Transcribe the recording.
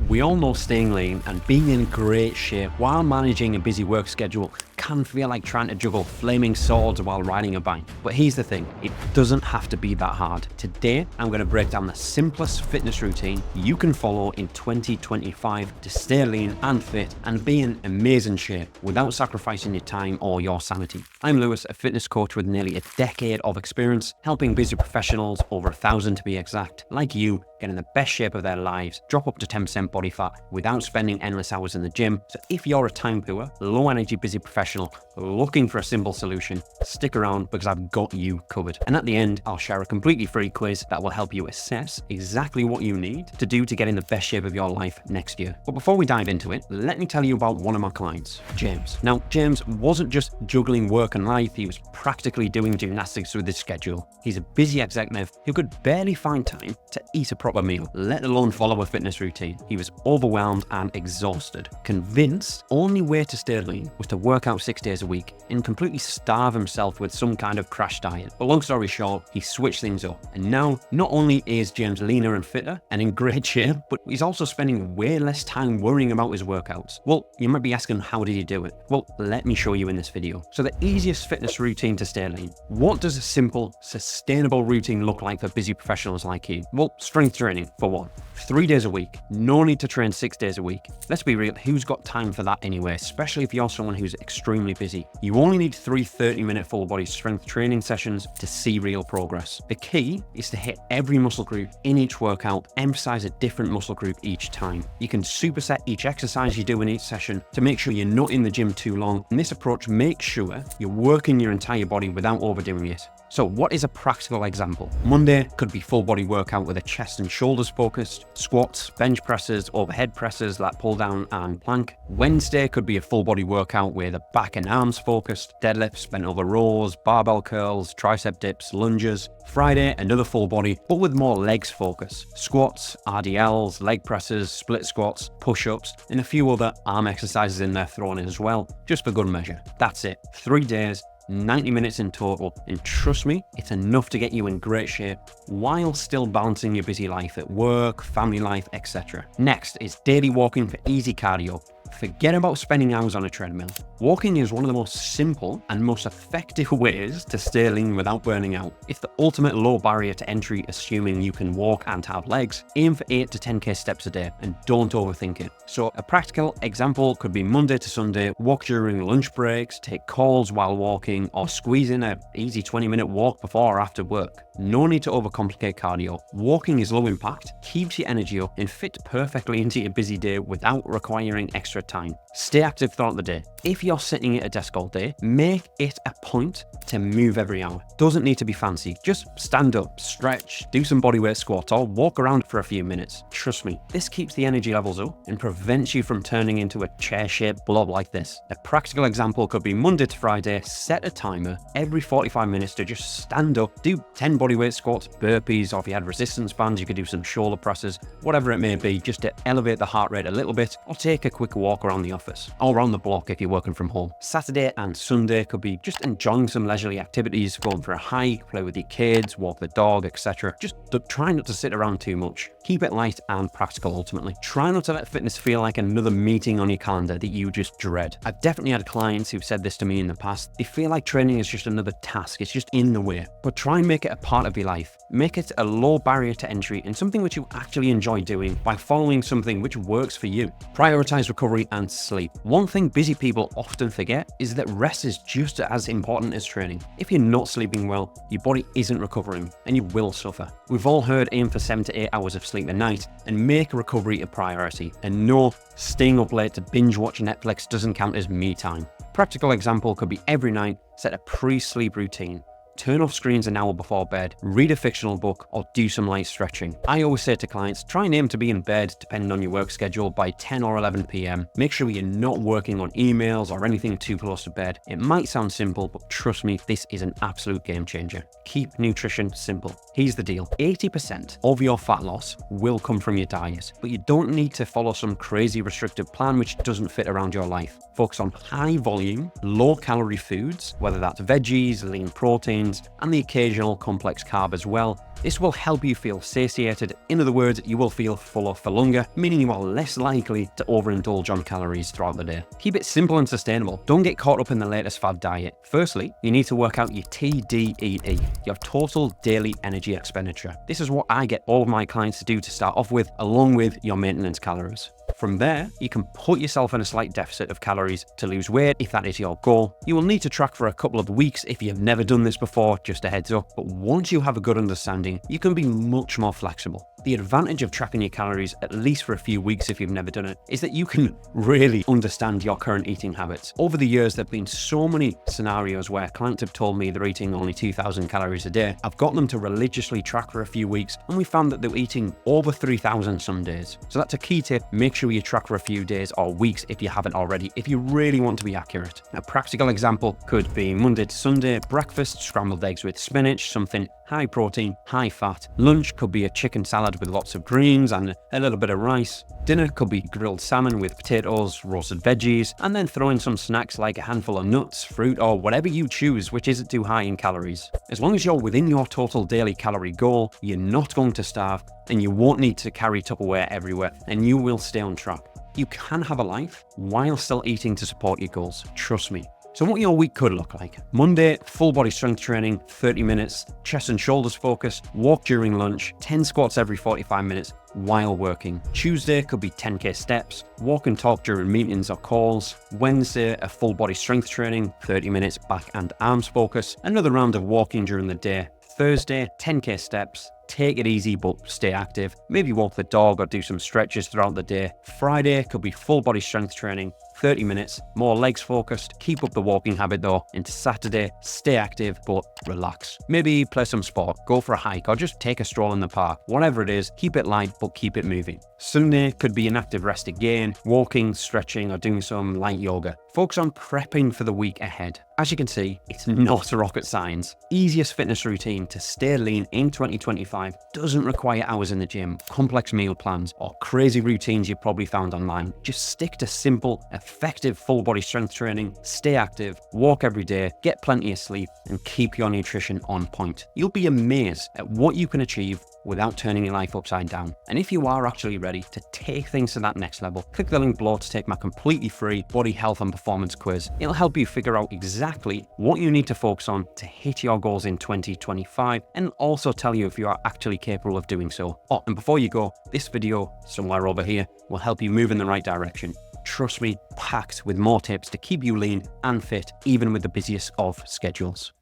We all know staying lean and being in great shape while managing a busy work schedule can feel like trying to juggle flaming swords while riding a bike. But here's the thing, it doesn't have to be that hard. Today, I'm going to break down the simplest fitness routine you can follow in 2025 to stay lean and fit and be in amazing shape without sacrificing your time or your sanity. I'm Lewis, a fitness coach with nearly a decade of experience, helping busy professionals, over 1,000 to be exact, like you, get in the best shape of their lives, drop up to 10% body fat without spending endless hours in the gym. So if you're a time poor, low energy busy professional looking for a simple solution, stick around because I've got you covered. And at the end, I'll share a completely free quiz that will help you assess exactly what you need to do to get in the best shape of your life next year. But before we dive into it, let me tell you about one of my clients, James. Now, James wasn't just juggling work and life, he was practically doing gymnastics with his schedule. He's a busy executive who could barely find time to eat a proper meal, let alone follow a fitness routine. He was overwhelmed and exhausted, convinced only way to stay lean was to work out 6 days a week and completely starve himself with some kind of crash diet. But long story short, he switched things up. And now, not only is James leaner and fitter and in great shape, but he's also spending way less time worrying about his workouts. Well, you might be asking, how did he do it? Well, let me show you in this video. So the easiest fitness routine to stay lean. What does a simple, sustainable routine look like for busy professionals like you? Well, strength training, for one. 3 days a week. No need to train 6 days a week. Let's be real, who's got time for that anyway, especially if you're someone who's extremely busy. You only need 3 30-minute full body strength training sessions to see real progress. The key is to hit every muscle group in each workout, emphasize a different muscle group each time. You can superset each exercise you do in each session to make sure you're not in the gym too long. And this approach makes sure you're working your entire body without overdoing it. So what is a practical example? Monday could be full body workout with a chest and shoulders focused, squats, bench presses, overhead presses, lat pull down and plank. Wednesday could be a full body workout with a back and arms focused, deadlifts, bent over rows, barbell curls, tricep dips, lunges. Friday, another full body, but with more legs focus. Squats, RDLs, leg presses, split squats, push-ups, and a few other arm exercises in there thrown in as well, just for good measure. That's it, 3 days, 90 minutes in total, and trust me, it's enough to get you in great shape while still balancing your busy life at work, family life, etc. Next is daily walking for easy cardio. Forget about spending hours on a treadmill. Walking is one of the most simple and most effective ways to stay lean without burning out. It's the ultimate low barrier to entry, assuming you can walk and have legs. Aim for 8 to 10k steps a day and don't overthink it. So a practical example could be Monday to Sunday, walk during lunch breaks, take calls while walking, or squeeze in an easy 20-minute walk before or after work. No need to overcomplicate cardio. Walking is low impact, keeps your energy up, and fits perfectly into your busy day without requiring extra time. Stay active throughout the day. If you're sitting at a desk all day, make it a point to move every hour. Doesn't need to be fancy. Just stand up, stretch, do some bodyweight squats, or walk around for a few minutes. Trust me, this keeps the energy levels up and prevents you from turning into a chair-shaped blob like this. A practical example could be Monday to Friday, set a timer every 45 minutes to just stand up, do 10 bodyweight squats, burpees, or if you had resistance bands, you could do some shoulder presses, whatever it may be, just to elevate the heart rate a little bit, or take a quick walk around the office, or around the block if you're working from home. Saturday and Sunday could be just enjoying some leisurely activities, going for a hike, play with your kids, walk the dog, etc. Just try not to sit around too much. Keep it light and practical ultimately. Try not to let fitness feel like another meeting on your calendar that you just dread. I've definitely had clients who've said this to me in the past. They feel like training is just another task, it's just in the way. But try and make it a part of your life. Make it a low barrier to entry and something which you actually enjoy doing by following something which works for you. Prioritize recovery and sleep. One thing busy people often forget is that rest is just as important as training. If you're not sleeping well, your body isn't recovering and you will suffer. We've all heard aim for 7 to 8 hours of sleep a night and make recovery a priority. And no, staying up late to binge watch Netflix doesn't count as me time. Practical example could be every night, set a pre-sleep routine. Turn off screens an hour before bed, read a fictional book, or do some light stretching. I always say to clients, try and aim to be in bed, depending on your work schedule, by 10 or 11 p.m. Make sure you're not working on emails or anything too close to bed. It might sound simple, but trust me, this is an absolute game changer. Keep nutrition simple. Here's the deal. 80% of your fat loss will come from your diet, but you don't need to follow some crazy restrictive plan which doesn't fit around your life. Focus on high volume, low calorie foods, whether that's veggies, lean proteins, and the occasional complex carb as well, This will help you feel satiated. In other words, you will feel fuller for longer, meaning you are less likely to overindulge on calories throughout the day. Keep it simple and sustainable. Don't get caught up in the latest fad diet. Firstly, you need to work out your TDEE, your total daily energy expenditure. This is what I get all of my clients to do to start off with, along with your maintenance calories. From there, you can put yourself in a slight deficit of calories to lose weight if that is your goal. You will need to track for a couple of weeks if you have never done this before, just a heads up. But once you have a good understanding, you can be much more flexible. The advantage of tracking your calories, at least for a few weeks if you've never done it, is that you can really understand your current eating habits. Over the years, there have been so many scenarios where clients have told me they're eating only 2,000 calories a day. I've got them to religiously track for a few weeks, and we found that they're eating over 3,000 some days. So that's a key tip. Make sure you track for a few days or weeks if you haven't already, if you really want to be accurate. A practical example could be Monday to Sunday, breakfast, scrambled eggs with spinach, something high protein, high fat. Lunch could be a chicken salad with lots of greens and a little bit of rice. Dinner could be grilled salmon with potatoes, roasted veggies, and then throw in some snacks like a handful of nuts, fruit, or whatever you choose, which isn't too high in calories. As long as you're within your total daily calorie goal, you're not going to starve, and you won't need to carry Tupperware everywhere, and you will stay on track. You can have a life while still eating to support your goals, trust me. So what your week could look like. Monday, full body strength training, 30 minutes, chest and shoulders focus, walk during lunch, 10 squats every 45 minutes while working. Tuesday could be 10k steps, walk and talk during meetings or calls. Wednesday, a full body strength training, 30 minutes back and arms focus, another round of walking during the day. Thursday, 10k steps, take it easy but stay active. Maybe walk the dog or do some stretches throughout the day. Friday could be full body strength training, 30 minutes, more legs focused. Keep up the walking habit though. Into Saturday, stay active but relax. Maybe play some sport, go for a hike, or just take a stroll in the park. Whatever it is, keep it light but keep it moving. Sunday could be an active rest again, walking, stretching, or doing some light yoga. Focus on prepping for the week ahead. As you can see, it's not rocket science. Easiest fitness routine to stay lean in 2025 doesn't require hours in the gym, complex meal plans, or crazy routines you've probably found online. Just stick to simple, effective full body strength training, stay active, walk every day, get plenty of sleep, and keep your nutrition on point. You'll be amazed at what you can achieve without turning your life upside down. And if you are actually ready to take things to that next level, click the link below to take my completely free body health and performance quiz. It'll help you figure out exactly what you need to focus on to hit your goals in 2025, and also tell you if you are actually capable of doing so. Oh, and before you go, this video somewhere over here will help you move in the right direction. Trust me, packed with more tips to keep you lean and fit, even with the busiest of schedules.